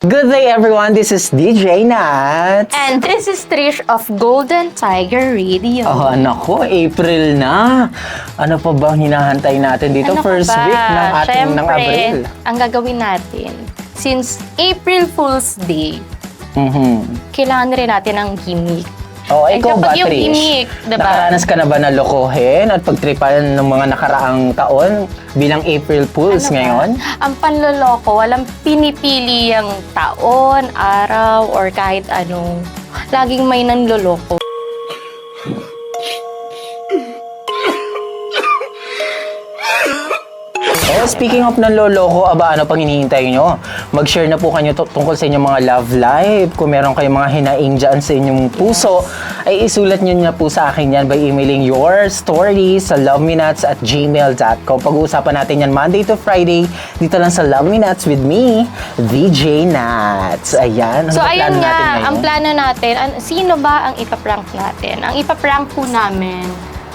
Good day everyone, this is DJ Nat. And this is Trish of Golden Tiger Radio. Oh, nako, April na. Ano pa ba ang hinahantay natin dito? Ano First pa ba? week ng ating ng Syempre, Abril. ang gagawin natin, since April Fool's Day, kailangan rin natin ng gimmick. Oh, And ikaw ba, kapag yung Trish? gimmick, diba? Nakaranas ka na ba na lokohin at pagtripan ng mga nakaraang taon bilang April Fools Ano ba? ngayon? Ang panloloko, walang pinipili yung taon, araw, or kahit ano. Laging may nanloloko. Oh, speaking of ng loloko, aba ano pang hinihintay nyo? Mag-share na po kayo tungkol sa inyong mga love life. Kung meron kayong mga hinaing dyan sa inyong puso, ay isulat nyo na po sa akin yan by emailing your stories sa lovemenuts@gmail.com. Pag-uusapan natin yan Monday to Friday dito lang sa Love Me Nuts with me, DJ Nats. Ayan. Ano So ba ayun plano natin nga, ngayon? ang plano natin, sino ba ang ipaprank natin? Ang ipaprank po namin,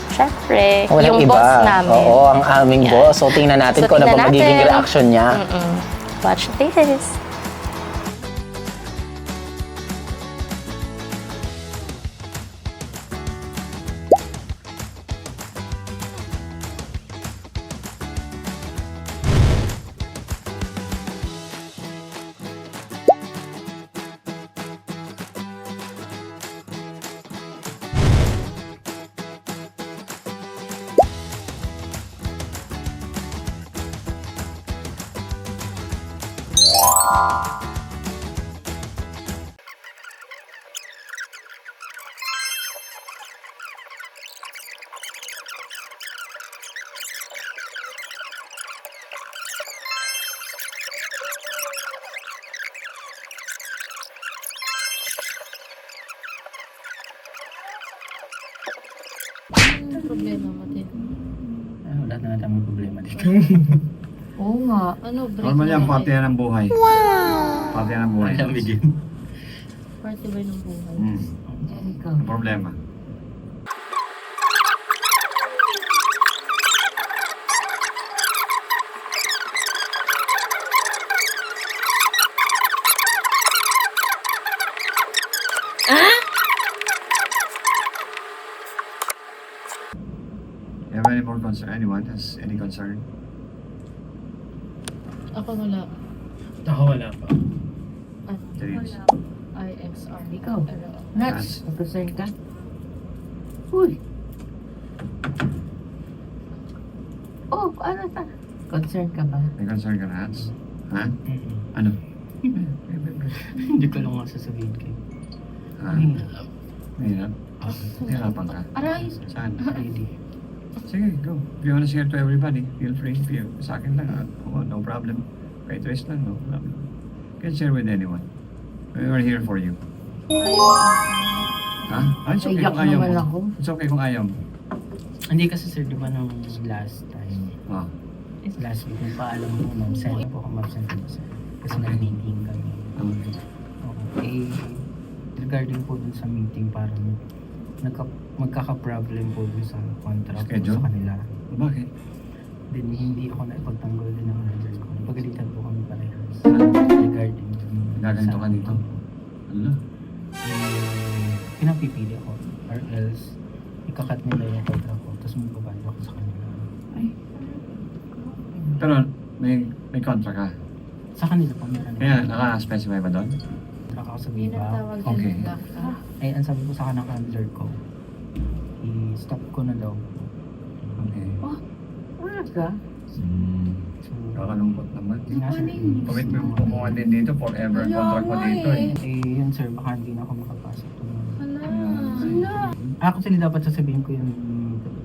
syempre, Walang yung iba. boss namin. Oo, ang aming Yan. boss. So, tingnan natin So, kung ano tingnan ba magiging natin. reaction niya. Watch this. Problema mo din. Wala na natin problema dito. Oo nga. Ano, break Normal yan, na parte yan ng buhay. Wow! Parte yan ng buhay. Parte ba ng buhay? Ikaw. Ang problema. You have any more concern? Anyone has any concern? Ako wala. Ako wala pa. Ano? Denise? IXR. Ikaw? Pero, Nuts, mag-concern ka? Uy! Oh, ano ta? Concern ka ba? May concern ka na, Hans? Ha? Mm-mm. Ano? Hindi ko lang nga sasabihin kayo. Ha? Mahirap? Nahirapan ka? aray! Saan? Ready. Sige, go. If you wanna share to everybody, feel free. If you, sa akin lang, no problem. Kay Trace lang, no problem. You can share with anyone. We are here for you. Ha? It's okay Naiyak kung ayaw naman mo. ako. It's okay kung ayaw mo. Hindi kasi sir, di ba nung last time, Oh. last week, nung paalam mo, ma'am, send po ako ma'am send ko sir. Kasi Okay. nag-meeting kami. Okay. Okay. Regarding po dun sa meeting, parang magkaka-problem po dun sa contract po Schedule? sa kanila. Bakit? Then hindi ako naipagtanggol din ng manager ko. Pagalitan po kami parehas. Regarding dun Gaganto ka dito? Ano? Pinapipili ako. Or else, ikakat nila yung contract ko. Tapos magbabayad ako sa kanila. Pero may contract ka. Sa kanila po meron. Kaya naka-specify ba doon? Contract ako sa Viva. Tinatawag Okay. din black ka. Ay, ang sabi ko sa kanang manager ko, i-stop ko na daw. Okay. Wala ka? So, Kakalungkot naman. nasa Commitment mo kung din dito, forever ang contract mo dito eh. yun sir, baka hindi na ako makapasok. Hala. Actually, dapat sasabihin ko yung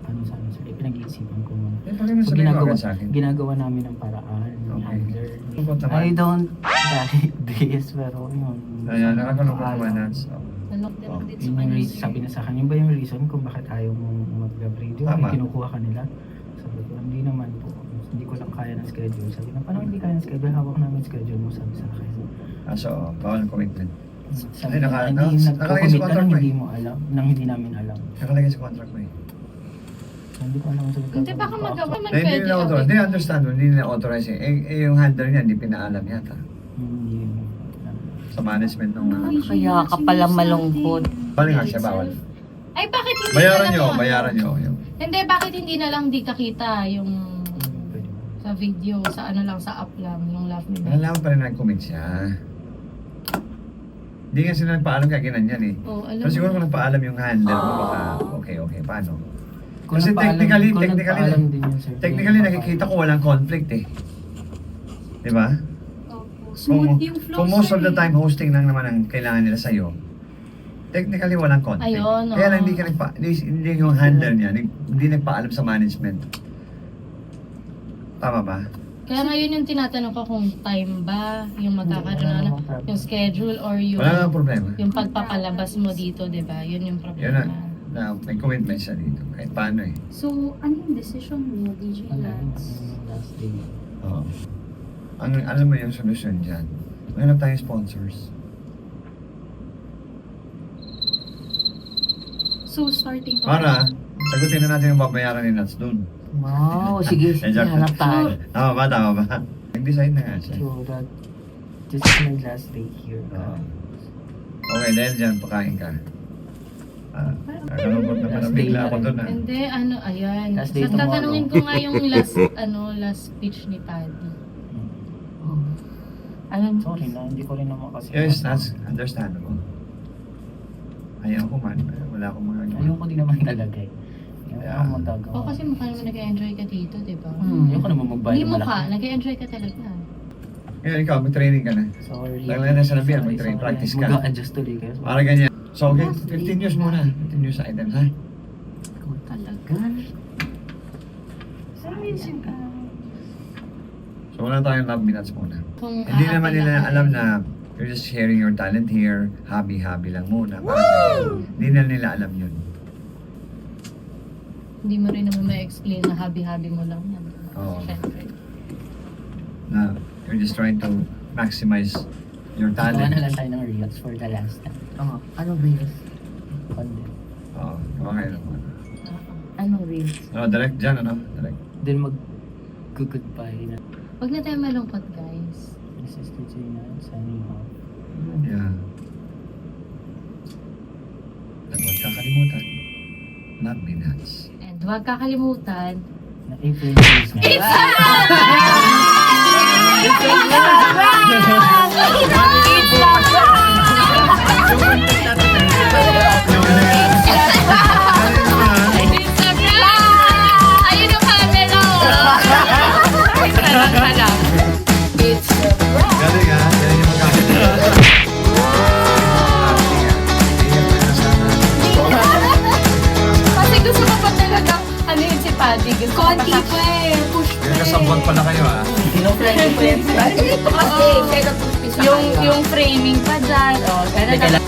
ano sa ano sir, pinag-iisipan ko muna. Eh, bakit mo So, sabihin mo agad sa akin? ginagawa namin ng paraan. Yung Okay. handler. Lungkot naman. I don't like this, pero yun. Kaya nakakalungkot naman, Nats. Nalok din ako din sa Yun yung kanya. reason, sabi na sa akin, yun ba yung reason kung bakit ayaw mong mag-grab radio? Tama. May kinukuha ka nila? Sabi ko, hindi naman po. Hindi ko lang kaya ng schedule. Sabi na, paano hindi kaya ng schedule? Hawak namin schedule mo, sabi sa akin. So, bawal commitment. Sabi Ay, na, nakalagay hindi sa nagko-commit ka contract nang mo hindi mo alam, nang hindi namin alam. Nakalagay sa contract mo eh. Hindi ko alam kung sabi Hindi, baka magawa man Hindi pwede. na authorize. Okay. Hindi understand mo. Hindi na authorize eh. Yung handler niya, hindi pinaalam yata. Hindi yun. sa management ng Kaya ka palang malungkot. Bali nga siya, bawal. Ay, bakit hindi Bayaran na lang nyo, ano? bayaran nyo. Hindi, bakit hindi na lang di kakita yung Pwede ba? sa video, sa ano lang, sa app lang, yung love ni Beth? Nalalaman pa rin nag-comment siya. Hindi nga sila nagpaalam kaya ginanyan eh. Oh, alam Pero siguro mo. kung nagpaalam yung handler mo, baka okay, paano? Kung Kasi nagpaalam- technically, kung nagpaalam din yun, sir. technically nakikita ko walang conflict eh. Di ba? Opo. Kung, Smooth yung flow, kung most of sir, the time hosting lang naman ang kailangan nila sa'yo, technically walang conflict. Ayun, Kaya lang oo. hindi yung handler niya, hindi nagpaalam sa management. Tama ba? Kaya ngayon yung tinatanong ko kung time ba, yung magkakaroon Wala na, namang problem. yung schedule or yung, Wala nang problema. yung pagpapalabas mo dito, di ba? Yun yung Yun problema. na may commitment siya dito. Kahit paano eh. So, ano yung decision mo, DJ Wala, Lance? yung last day. Oo. Alam mo yung solusyon dyan. Maghanap tayong sponsors. So, starting Para sagutin na natin yung babayaran ni Nats doon. Wow, sige, sige, hanap tayo. Tama ba? Nag-decide na nga siya. So that, this is my last day here. Oo. Okay, dahil dyan, pakain ka. Kakalungkot naman Last ang day bigla na ako rin. doon ah. Hindi, ano, ayan. Last day So, tatanungin ko tomorrow. nga yung last speech ni Paddy. Alam mo, Sorry na, hindi ko rin naman kasi. Yes, that's understandable. Ayaw ko man. Wala akong magagawa. Ayoko din naman talaga eh. Ayoko Yeah. naman magagawa. O, kasi mukha naman nag-enjoy ka dito, di ba? Ayoko naman magbayad Hindi ng mukha, malaki. nag-enjoy ka talaga. Ngayon ikaw, mag-training ka na. Sorry. Lagyan na sa nabiyan, Sorry, mag-train, sorry. practice ka. Mag-a-adjust tuloy kayo. Para ganyan. So, okay, 15 years muna. 15 years items, ha? ikaw talaga. So, wala tayong love minutes muna. Kung Hindi naman nila aapilan alam ka- na you're just sharing your talent here. Happy lang muna. Parang hindi na nila alam yun. Hindi mo rin naman ma-explain na habi-habi mo lang yan. Oo. Siyempre. Na you're just trying to maximize your Gawa na talent. lang tayo ng reels for the last time. Oo, ano reels? Content. Oo, okay naman. Ano reels? Direct dyan, ano? Direct. Then mag-goodbye na. Huwag na tayo malungkot, guys. This is the na signing off. Yeah. At huwag kakalimutan, love minutes. And huwag kakalimutan, Na April Fool's na. ayun yung camera! Sarang ka lang. Galing ha? Yan yung magkakita. Kasi gusto ko pa talaga, ano yun si Paddy? Gusto ko Konti pa eh. Push pa eh. Kasabot pala kayo ha? Ito kasi, siya nag-umpisa yung framing pa dyan. Oh, Teka lang.